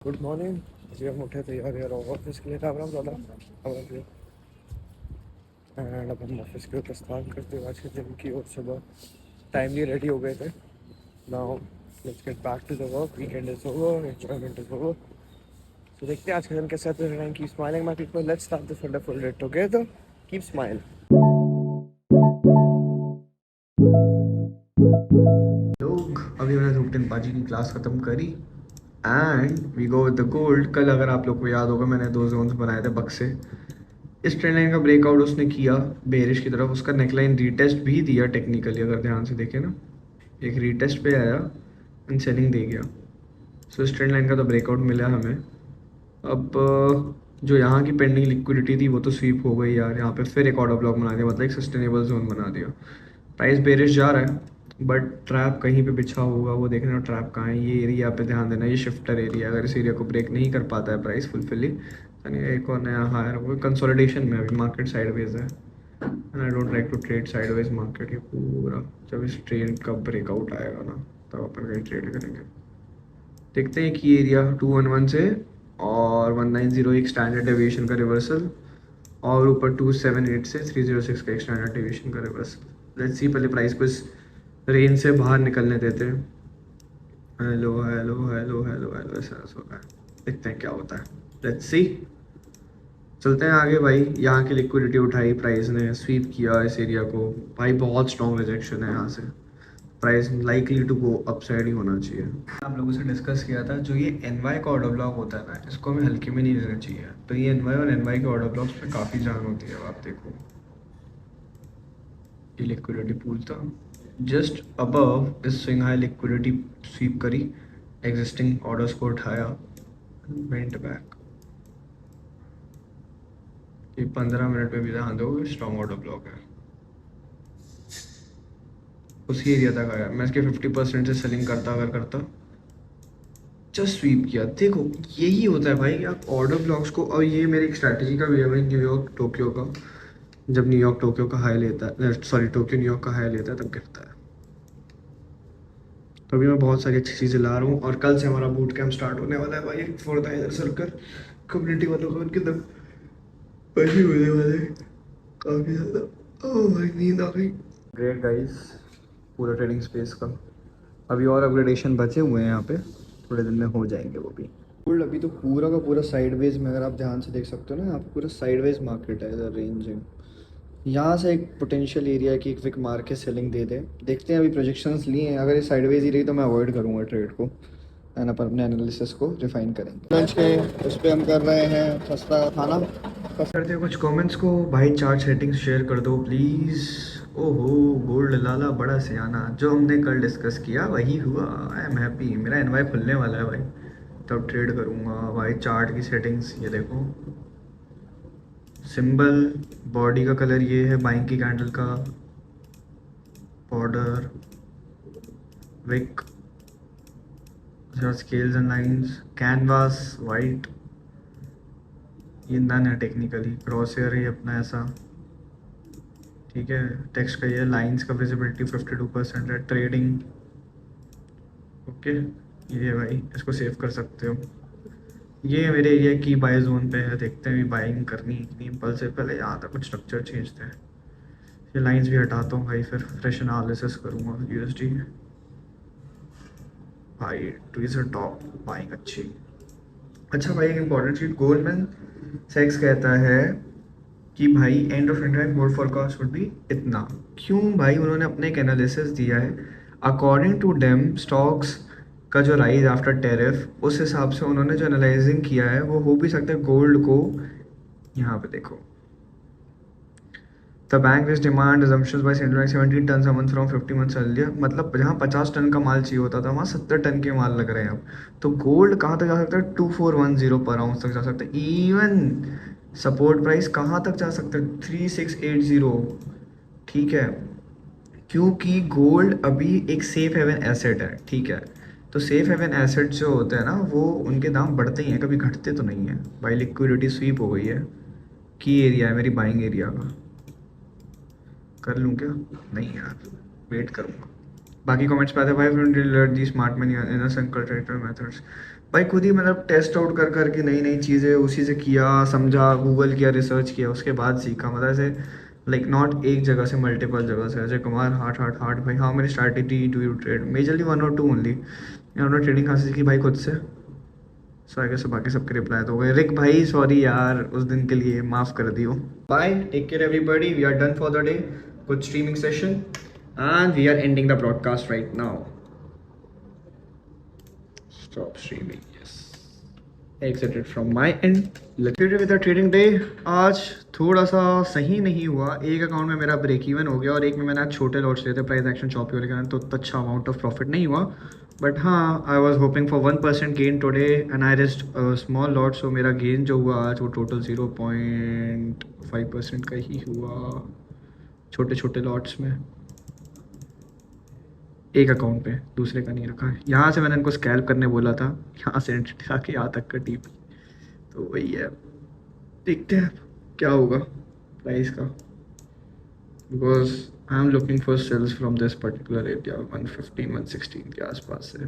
Good morning जी। हम उठे तैयार यार ऑफिस के लिए था ज़्यादा एंड अब हम ऑफिस के लिए प्रस्थान करते हुए आज के दिन की ओर सुबह टाइमली रेडी हो गए थे। Now let's get back to the work. Weekend is over, enjoyment is over. तो देखते हैं आज के दिन कैसे आते हैं। Keep smiling my people, let's start this wonderful day together. Keep smile. लोग अभी मैंने रूटीन बाजी की क्लास ख़त्म करी and we go with the gold. कल अगर आप लोग को याद होगा मैंने 2 जोन्स बनाए थे बक्से। इस ट्रेंड लाइन का ब्रेकआउट उसने किया बेरिश की तरफ। उसका नेकलाइन रीटेस्ट भी दिया टेक्निकली, अगर ध्यान से देखें ना, एक रीटेस्ट पे आया एंड सेलिंग दे गया। सो इस ट्रेंड लाइन का तो ब्रेकआउट मिला हमें। अब जो यहाँ की पेंडिंग लिक्विडिटी थी वो तो स्वीप हो गई यार। यहाँ पे फिर एक ऑर्डर ब्लॉक बना दिया, मतलब एक सस्टेनेबल जोन बना दिया। प्राइस बेरिश जा रहा है बट ट्रैप कहीं पे बिछा होगा, वो देखना ट्रैप कहाँ है। ये एरिया पे ध्यान देना, ये शिफ्टर एरिया। अगर इस एरिया को ब्रेक नहीं कर पाता है प्राइस फुलफिली, यानी एक और नया हायर होगा। कंसोलिडेशन में अभी मार्केट साइडवेज है and I don't like to trade sideways market. ये पूरा जब इस ट्रेड का ब्रेकआउट आएगा ना तब अपन कहीं ट्रेड करेंगे। देखते हैं कि एरिया 211 से और 190 एक स्टैंडर्ड डेविएशन का रिवर्सल, और ऊपर 278 से 306 का एक स्टैंडर्ड डेविएशन का रिवर्सल। लेट्स सी, पहले प्राइस को इस रेंज से बाहर निकलने देते हैं। Hello hello hello hello hello, ऐसा हो रहा है। देखते हैं क्या होता है। लेट्स सी, चलते हैं आगे भाई। यहाँ की लिक्विडिटी उठाई प्राइस ने, स्वीप किया इस एरिया को भाई। बहुत स्ट्रॉन्ग रिजेक्शन है यहाँ से। Price likely to go upside ही होना चाहिए। आप लोगों से डिस्कस किया था, जो ये एनवाई का ऑर्डर ब्लॉक होता है ना, इसको हमें हल्के में नहीं लेना चाहिए। तो ये एनवाई और एनवाई के ऑर्डर ब्लॉक्स पे काफ़ी जान होती है। अब आप देखो ये लिक्विडिटी पूल था जस्ट अबव इस स्विंग हाई, लिक्विडिटी स्वीप करी, एग्जिस्टिंग ऑर्डर्स को उठाया, वेंट बैक। ये 15 मिनट में भी ध्यान दो, स्ट्रॉन्ग ऑर्डर ब्लॉक है। उसी एरिया तक आया, मैं इसके 50% से सेलिंग करता अगर करता, जस्ट स्वीप किया। देखो यही होता है भाई, आप ऑर्डर ब्लॉक्स को। और ये मेरी एक स्ट्रैटेजी का भी है भाई, न्यूयॉर्क टोक्यो का। जब न्यूयॉर्क टोक्यो का हाई लेता है, सॉरी टोक्यो न्यूयॉर्क का हाई लेता है, तब गिरता है। तो अभी मैं बहुत सारी अच्छी चीज़ें ला रहा हूँ और कल से हमारा बूट कैंप स्टार्ट होने वाला है भाई। For the inner circle community वालों को उनके तब पैसे होने वाले काफ़ी ज़्यादा। ओह भाई नींद आ गई। ग्रेट गाइस, पूरा ट्रेडिंग स्पेस का अभी और अपग्रेडेशन बचे हुए हैं यहाँ पे, थोड़े दिन में हो जाएंगे वो भी। गोल्ड अभी तो पूरा का पूरा साइडवेज में, अगर आप ध्यान से देख सकते हो ना, यहाँ पे पूरा साइडवेज मार्केट है इधर रेंजिंग। यहाँ से एक पोटेंशियल एरिया की एक विक मार के सेलिंग दे दे। देखते हैं, अभी प्रोजेक्शंस लिए हैं। अगर ये साइडवेज ही रही तो मैं अवॉइड करूँगा ट्रेड को एंड अपन अपने एनालिसिस को रिफाइन करेंगे। लंच के उस पर हम कर रहे हैं सस्ता खाना। करते हो कुछ कमेंट्स को भाई, चार्ट सेटिंग्स शेयर कर दो प्लीज़। ओहो गोल्ड लाला बड़ा सियाना, जो हमने कल डिस्कस किया वही हुआ। आई एम हैप्पी, मेरा एनवाई खुलने वाला है भाई, तब ट्रेड करूँगा भाई। चार्ट की सेटिंग्स ये देखो, सिंबल बॉडी का कलर ये है, बाइंग की कैंडल का border, wick, scales and lines, canvas white, ये नन है टेक्निकली। क्रॉस हेयर है अपना ऐसा, ठीक है। टेक्स्ट का ये लाइंस का विजिबिलिटी 52% है। ट्रेडिंग ओके, ये भाई इसको सेव कर सकते हो। ये मेरे एरिया की बाय जोन पे है, देखते हैं बाइंग करनी कि नहीं। से पहले यहाँ तक कुछ स्ट्रक्चर चेंजते हैं। ये लाइंस भी हटाता हूँ भाई, फिर फ्रेश एनालिसिस करूँगा। यूएसडी भाई, two is a top buying अच्छी। अच्छा भाई, एक इंपॉर्टेंट चीज, गोल्डमैन सैक्स कहता है कि भाई end of 25 gold forecast would be इतना। क्यों भाई? उन्होंने अपने एक एनालिसिस दिया है, अकॉर्डिंग टू डेम स्टॉक्स का जो राइज आफ्टर टेरिफ, उस हिसाब से उन्होंने जो एनालाइजिंग किया है वो हो भी सकता है गोल्ड को। यहाँ पे देखो, the bank with demand assumptions by 17 ton a month from 50 months earlier। मतलब जहाँ 50 टन का माल चाहिए होता था वहाँ 70 टन के माल लग रहे हैं अब। तो गोल्ड कहाँ तक जा सकता है? 2410 पर आउंस तक जा सकता है। इवन सपोर्ट प्राइस कहाँ तक जा सकता है? 3680। ठीक है, क्योंकि गोल्ड अभी एक सेफ हेवन एसेट है, ठीक है। तो सेफ हेवन एसेट जो होते हैं ना, वो उनके दाम बढ़ते ही हैं, कभी घटते तो नहीं है भाई। लिक्विडिटी स्वीप हो गई है, की एरिया है मेरी बाइंग एरिया का। कर लूँ क्या? नहीं यार, वेट करूँगा। बाकी कमेंट्स पे आते हैं भाई, the smart money in a single trader methods. भाई खुद ही मतलब टेस्ट आउट कर करके नई नई चीज़ें उसी से किया, समझा, गूगल किया, रिसर्च किया, उसके बाद सीखा। मतलब ऐसे लाइक नॉट एक जगह से, मल्टीपल जगह से। Ajay Kumar heart heart heart भाई, how many strategy do you trade? Majorly 1 और 2 ओनली। उन्होंने ट्रेडिंग कहाँ से सीखी भाई? खुद से। सो आई गेस बाकी सबके रिप्लाई तो हो गए। रिक भाई सॉरी यार, उस दिन के लिए माफ़ कर दियो। Bye, take care everybody, we are done for the day. Good streaming session and we are ending the broadcast right now. Stop streaming. Yes. Exited from my end. Luckily with the trading day, आज थोड़ा सा सही नहीं हुआ। एक account में मेरा break even हो गया और एक में मैंने आज छोटे लॉट्स लिए थे प्राइस एक्शन चॉपी होने के कारण, तो अच्छा अमाउंट ऑफ प्रॉफिट नहीं हुआ। बट हाँ, I was hoping for 1% gain today and I rest small lot. So मेरा गेन जो हुआ आज वो टोटल 0.5% का ही हुआ छोटे छोटे लॉट्स में, एक अकाउंट पे, दूसरे का नहीं रखा है। यहाँ से मैंने इनको स्कैल्प करने बोला था, यहाँ से एंट्री आके यहाँ तक का टीपी, तो वही है। देखते हैं क्या होगा प्राइस का, because I am looking for sales from this particular area 115 116 के आसपास से।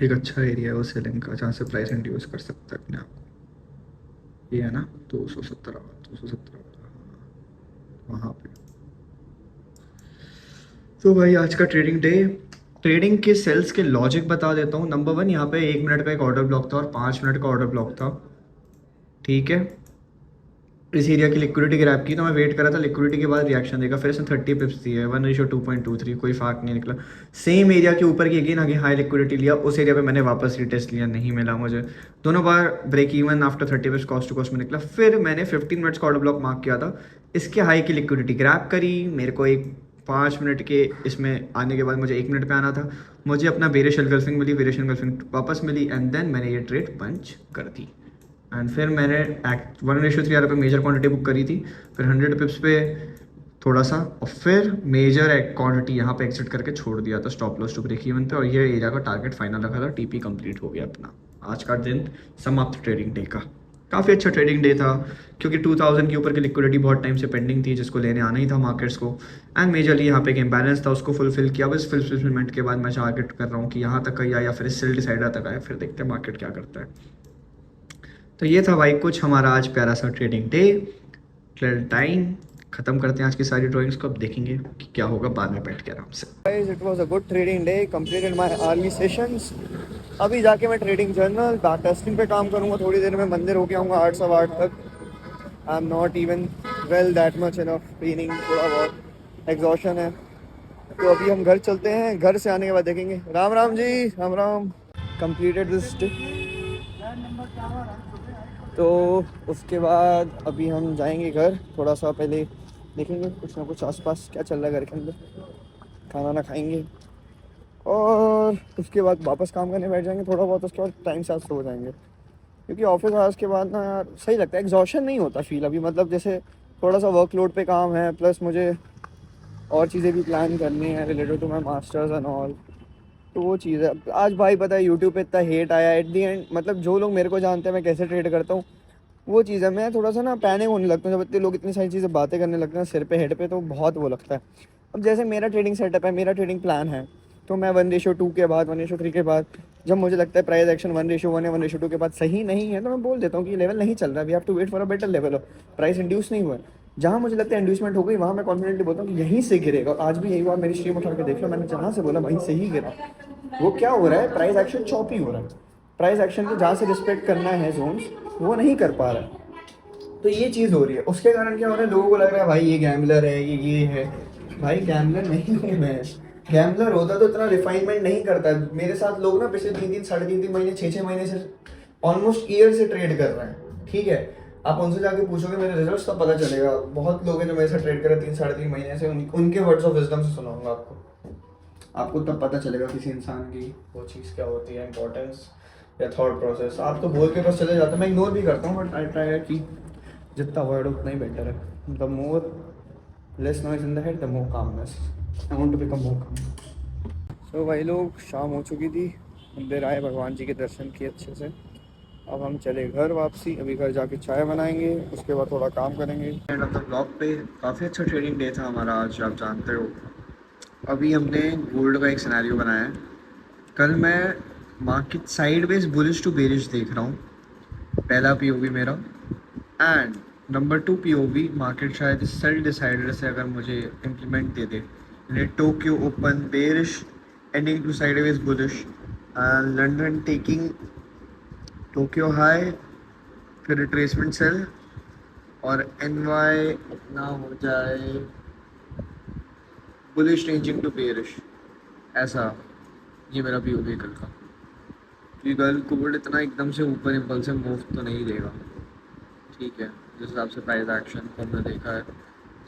एक अच्छा एरिया है वो सेलिंग का, जहाँ से प्राइस इंड्यूस कर सकता है अपने आप को। ये है ना 217 वहाँ पे। तो भाई आज का ट्रेडिंग डे, ट्रेडिंग के सेल्स के लॉजिक बता देता हूँ। नंबर 1, यहाँ पे 1 मिनट का एक ऑर्डर ब्लॉक था और 5 मिनट का ऑर्डर ब्लॉक था, ठीक है। इस एरिया की लिक्विडिटी ग्रैब की, तो मैं वेट कर रहा था लिक्विडिटी के बाद रिएक्शन देगा। फिर इसने 30 पिप्स दिए, 1:2.23, कोई फाक नहीं निकला। सेम एरिया के ऊपर की अगेन आगे हाई लिक्विडिटी लिया, उस एरिया पे मैंने वापस रिटेस्ट लिया, नहीं मिला मुझे। दोनों बार break even after 30 pips cost to cost में निकला। फिर मैंने 15 मिनट्स का ऑर्डर ब्लॉक मार्क किया था, इसके हाई की लिक्विडिटी ग्रैब करी। मेरे को एक 5 मिनट के इसमें आने के बाद मुझे 1 मिनट पे आना था, मुझे अपना बेरिश एंगल्फिंग मिली, बेरिश एंगल्फिंग वापस मिली एंड देन मैंने ये ट्रेड पंच कर दी। एंड फिर मैंने 1:3 पे मेजर क्वांटिटी बुक करी थी, फिर 100 पिप्स पे थोड़ा सा, और फिर मेजर क्वांटिटी यहाँ पे एग्जिट करके छोड़ दिया था stop loss to break even पे, और ये एरिया का टारगेट फाइनल रखा था। टीपी कंप्लीट हो गया अपना। आज का दिन समाप्त ट्रेडिंग डे का। काफ़ी अच्छा ट्रेडिंग डे था, क्योंकि 2000 के ऊपर की लिक्विडिटी बहुत टाइम से पेंडिंग थी, जिसको लेने आना ही था मार्केट्स को। एंड मेजरली यहाँ पे एक इम्बैलेंस था, उसको फुलफिल किया। बस फुलफिलमेंट के बाद मैं टारगेट कर रहा हूँ कि यहाँ तक आया या फिर सेल डिसाइडर तक आया, फिर देखते हैं मार्केट क्या करता है। तो ये था भाई कुछ हमारा आज प्यारा सा ट्रेडिंग डे। टाइम ख़त्म करते हैं आज की सारी ड्राइंग्स को, अब देखेंगे कि क्या होगा बाद में बैठ के आराम से। Guys, it was a good trading day, completed my early sessions। अभी जाके मैं ट्रेडिंग जर्नल बैक टेस्टिंग पे काम करूँगा। थोड़ी देर में मंदिर होके आऊँगा 8 सवा 8 तक। I am not even well that much enough training, थोड़ा बहुत एग्जॉशन है। तो अभी हम घर चलते हैं, घर से आने के बाद देखेंगे। Ram Ram ji, Ram Ram. Completed this day, तो उसके बाद अभी हम जाएंगे घर। थोड़ा सा पहले देखेंगे कुछ ना कुछ आसपास क्या चल रहा है घर के अंदर, खाना ना खाएंगे और उसके बाद वापस काम करने बैठ जाएंगे थोड़ा बहुत। उसके बाद टाइम से सो जाएंगे, क्योंकि ऑफिस आवर्स के बाद ना यार सही लगता है, एग्जॉशन नहीं होता फील अभी। मतलब जैसे थोड़ा सा वर्कलोड पे काम है, प्लस मुझे और चीज़ें भी प्लान करनी है related to my masters and all. तो वो चीज़ है। आज भाई पता है यूट्यूब पे इतना हेट आया एट दी एंड, मतलब जो लोग मेरे को जानते हैं मैं कैसे ट्रेड करता हूँ, वो चीज़ है। मैं थोड़ा सा ना पैनिक होने लगता हूँ जब इतने लोग इतनी सारी चीज़ें बातें करने लगते हैं सिर पे हेड पे, तो बहुत वो लगता है। अब जैसे मेरा ट्रेडिंग सेटअप है, मेरा ट्रेडिंग प्लान है, तो मैं 1:2 के बाद 1:3 के बाद जब मुझे लगता है प्राइस एक्शन 1:1 या 1:2 के बाद सही नहीं है, तो मैं बोल देता हूँ कि ये लेवल नहीं चल रहा है, we have to wait for a better level of price induce नहीं हुआ है। जहाँ मुझे लगता है इंड्यूसमेंट हो गई वहाँ मैं कॉन्फिडेंटली बोलता हूँ कि यहीं से गिरेगा। आज भी यही हुआ, मेरी स्ट्रीम उठा के देख लो, मैंने जहाँ से बोला वहीं से ही गिरा। वो क्या हो रहा है, प्राइस एक्शन चॉपी हो रहा है। प्राइस एक्शन को जहाँ से रिस्पेक्ट करना है जोन्स, वो नहीं कर पा रहा है। तो ये चीज़ हो रही है। उसके कारण क्या हो रहा है, लोगों को लग रहा है भाई ये गैम्बलर है, ये है। भाई गैम्बलर नहीं हूँ मैं। गैम्बलर होता तो इतना रिफाइनमेंट नहीं करता। मेरे साथ लोग ना पिछले 3 साढ़े 3 महीने 6 महीने से ऑलमोस्ट ईयर से ट्रेड कर रहे हैं, ठीक है। आप उनसे जाके पूछोगे मेरे रिजल्ट्स, तब पता चलेगा। बहुत लोग हैं जो मेरे साथ ट्रेड कर रहे 3 साढ़े 3 महीने से, उनके वर्ड्स ऑफ विजडम से सुनाऊंगा आपको तब पता चलेगा किसी इंसान की वो चीज़ क्या होती है, इंपॉर्टेंस या थॉट प्रोसेस। आप तो बोल के बस चले जाते हैं, मैं इग्नोर भी करता हूँ, बट आई ट्राई कि जितना वर्ड उतना ही बेटर है। The more less noise in the head, the more calmness. I want to become more calm. So भाई लोग, शाम हो चुकी थी, मंदिर आए, भगवान जी के दर्शन किए अच्छे से। अब हम चले घर वापसी। अभी घर जाके चाय बनाएंगे, उसके बाद थोड़ा काम करेंगे। एंड ऑफ द ब्लॉग पे काफ़ी अच्छा ट्रेडिंग डे था हमारा आज, आप जानते हो। अभी हमने गोल्ड का एक सिनेरियो बनाया है। कल मैं market sideways bullish to bearish देख रहा हूँ, पहला पीओवी मेरा। एंड नंबर 2 पीओवी, मार्केट शायद सेल डिसाइडर से अगर मुझे इंप्लीमेंट दे दे, Tokyo open bearish ending to sideways bullish, London taking Tokyo high, फिर रिट्रेसमेंट सेल, और एनवाई ना हो जाए बुलिश रेंजिंग टू बेरिश, ऐसा। ये मेरा पीओवी कल का, क्योंकि कल गोल्ड इतना एकदम से ऊपर इम्पल्सिव मूव तो नहीं देगा, ठीक है। जिस हिसाब से प्राइस एक्शन को हमने देखा है,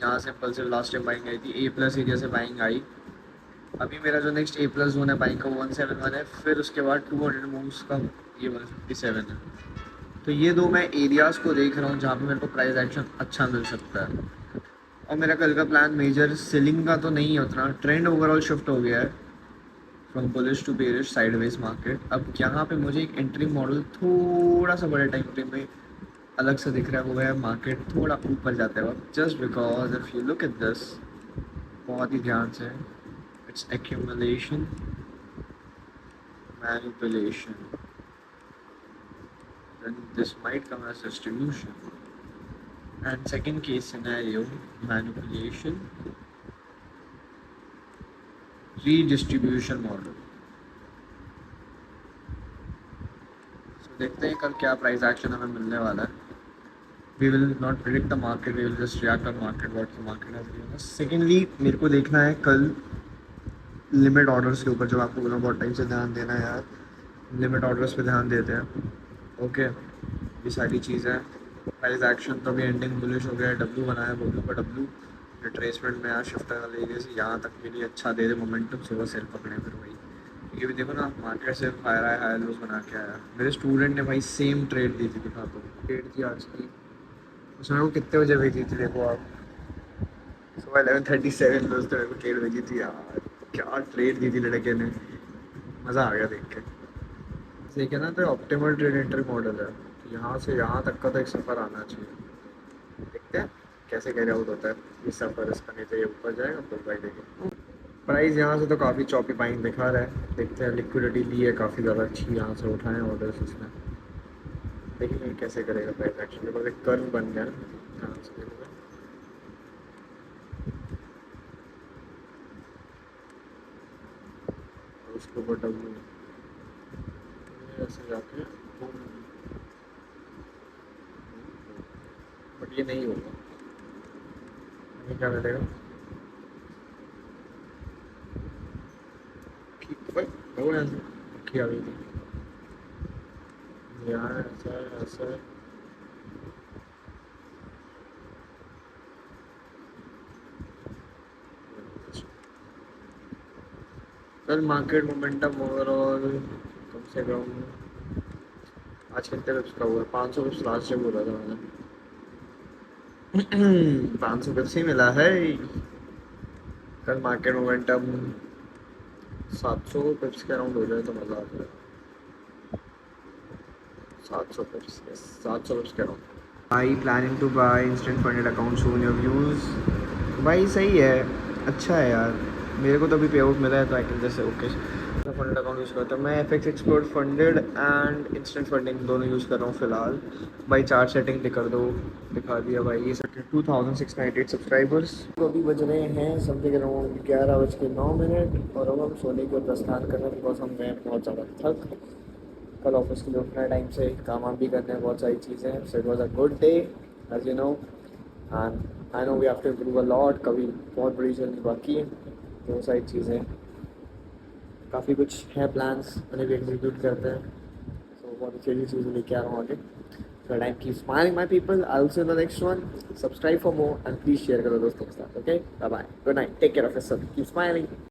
यहाँ से impulsive last time buying I थी, ए प्लस एरिया से बाइंग आई। अभी मेरा जो नेक्स्ट ए प्लस जोन है बाइंग का 171 है, फिर उसके बाद 200 मूव्स का ये 157 है। तो ये दो मैं एरियाज़ को देख रहा हूँ जहाँ पे मेरे को प्राइस एक्शन अच्छा मिल सकता है। और मेरा कल का प्लान मेजर सेलिंग का तो नहीं है उतना, ट्रेंड ओवरऑल शिफ्ट हो गया है from bullish to bearish sideways market. अब यहाँ पे मुझे एक एंट्री मॉडल थोड़ा सा बड़े टाइम फ्रेम में अलग से दिख रहा है, वो है मार्केट थोड़ा ऊपर जाता है वक्त, just because if you look at this बहुत ही ध्यान से, it's accumulation manipulation, then this might come as distribution, and second case scenario, manipulation redistribution model। so देखते हैं कल क्या प्राइस एक्शन हमें मिलने वाला है। we will not predict the market, we will just react on market what the market has given us। secondly मेरे को देखना है कल लिमिट ऑर्डर्स के ऊपर, जो आपको बोला बहुत टाइम से ध्यान देना है यार, लिमिट ऑर्डर्स पे ध्यान देते हैं। ओके ये सारी चीज़ें, प्राइस एक्शन तो अभी एंडिंग बुलिश हो गया है, डब्ल्यू बनाया डब्ल्यू का डब्ल्यू रिट्रेसमेंट में यहाँ शिफ्ट वाले एरिया से यहाँ तक के लिए अच्छा दे दे मोमेंटम, सुबह सेल पकड़े फिर वही। ये भी देखो ना मार्केट से हायर आया हायर लूज बना के आया। मेरे स्टूडेंट ने भाई सेम ट्रेड दी थी, दिखा दो ट्रेड थी आज की, उसने वो कितने बजे भेजी थी देखो आप, सुबह 11:37 में उसने मेरे को ट्रेड भेजी थी यार, क्या ट्रेड दी थी लड़के ने, मज़ा आ गया देख के। देखे ना तो ऑप्टिमल ट्रेड एंट्री मॉडल है, यहाँ से यहाँ तक का तो एक सफ़र आना चाहिए। देखते हैं कैसे कैरी आउट होता है ये सफ़र, इसका नहीं तो ये ऊपर जाएगा तो भाई देखें। प्राइस यहाँ से तो काफ़ी चॉपी बाइंग दिखा रहा है, देखते हैं लिक्विडिटी ली है काफ़ी ज़्यादा अच्छी, यहाँ से उठाएं ऑर्डर्स इसमें, देखिए कैसे करेगा प्राइस एक्शन। मेरे पास एक कर्व बन गया यहाँ से, उसके ऊपर डब्ल्यू ऐसे जाके, बट ये नहीं होगा, ये क्या मिलेगा वो ऐसे आ गई थी यार, ऐसा ऐसा कल मार्केट मोमेंटम ओवरऑल कम से कम आज कितने पिप्स का हुआ, 500 पिप्स लास्ट टाइम बोला था मैंने 500 पिप्स ही मिला है कल। मार्केट मोमेंटम 700 पिप्स के अराउंड हो जाए तो मज़ा आ जाए, 700 पिप्स, 700 पिप्स के around. I planning to buy instant funded account shown your views, भाई सही है, अच्छा है यार, मेरे को तो अभी पे आउट मिला है तो आई कैन जस्ट ओके। मैं फंडेड अकाउंट यूज़ करता हूँ, मैं F x expert funded and instant funding दोनों यूज़ कर रहा हूँ फ़िलहाल। भाई चार्ट सेटिंग कर दो, दिखा दिया भाई। ये 2698 सब्सक्राइबर्स। तो अभी बज रहे हैं समथिंग अराउंड 11:09 और अब हम सोने को प्रस्थान कर रहे हैं, बिकॉज हम गए बहुत ज़्यादा थक, कल ऑफिस के लिए उठना है टाइम से, काम भी करने हैं बहुत सारी चीज़ें। So it was a good day as you know, and I know we have to improve a lot, कभी बहुत बड़ी जर्नी बाकी है, बहुत सारी चीज़ें, काफ़ी कुछ है प्लान्स, उन्हें भी एग्जीक्यूट करते हैं। सो बहुत अच्छी चीज़ें लेके आ रहा हूँ आगे। So I keep smiling my people. I'll see you in the next one. Subscribe for more and please share करो दोस्तों के साथ. Okay? Bye bye. Good night. Take care of yourself. Keep smiling.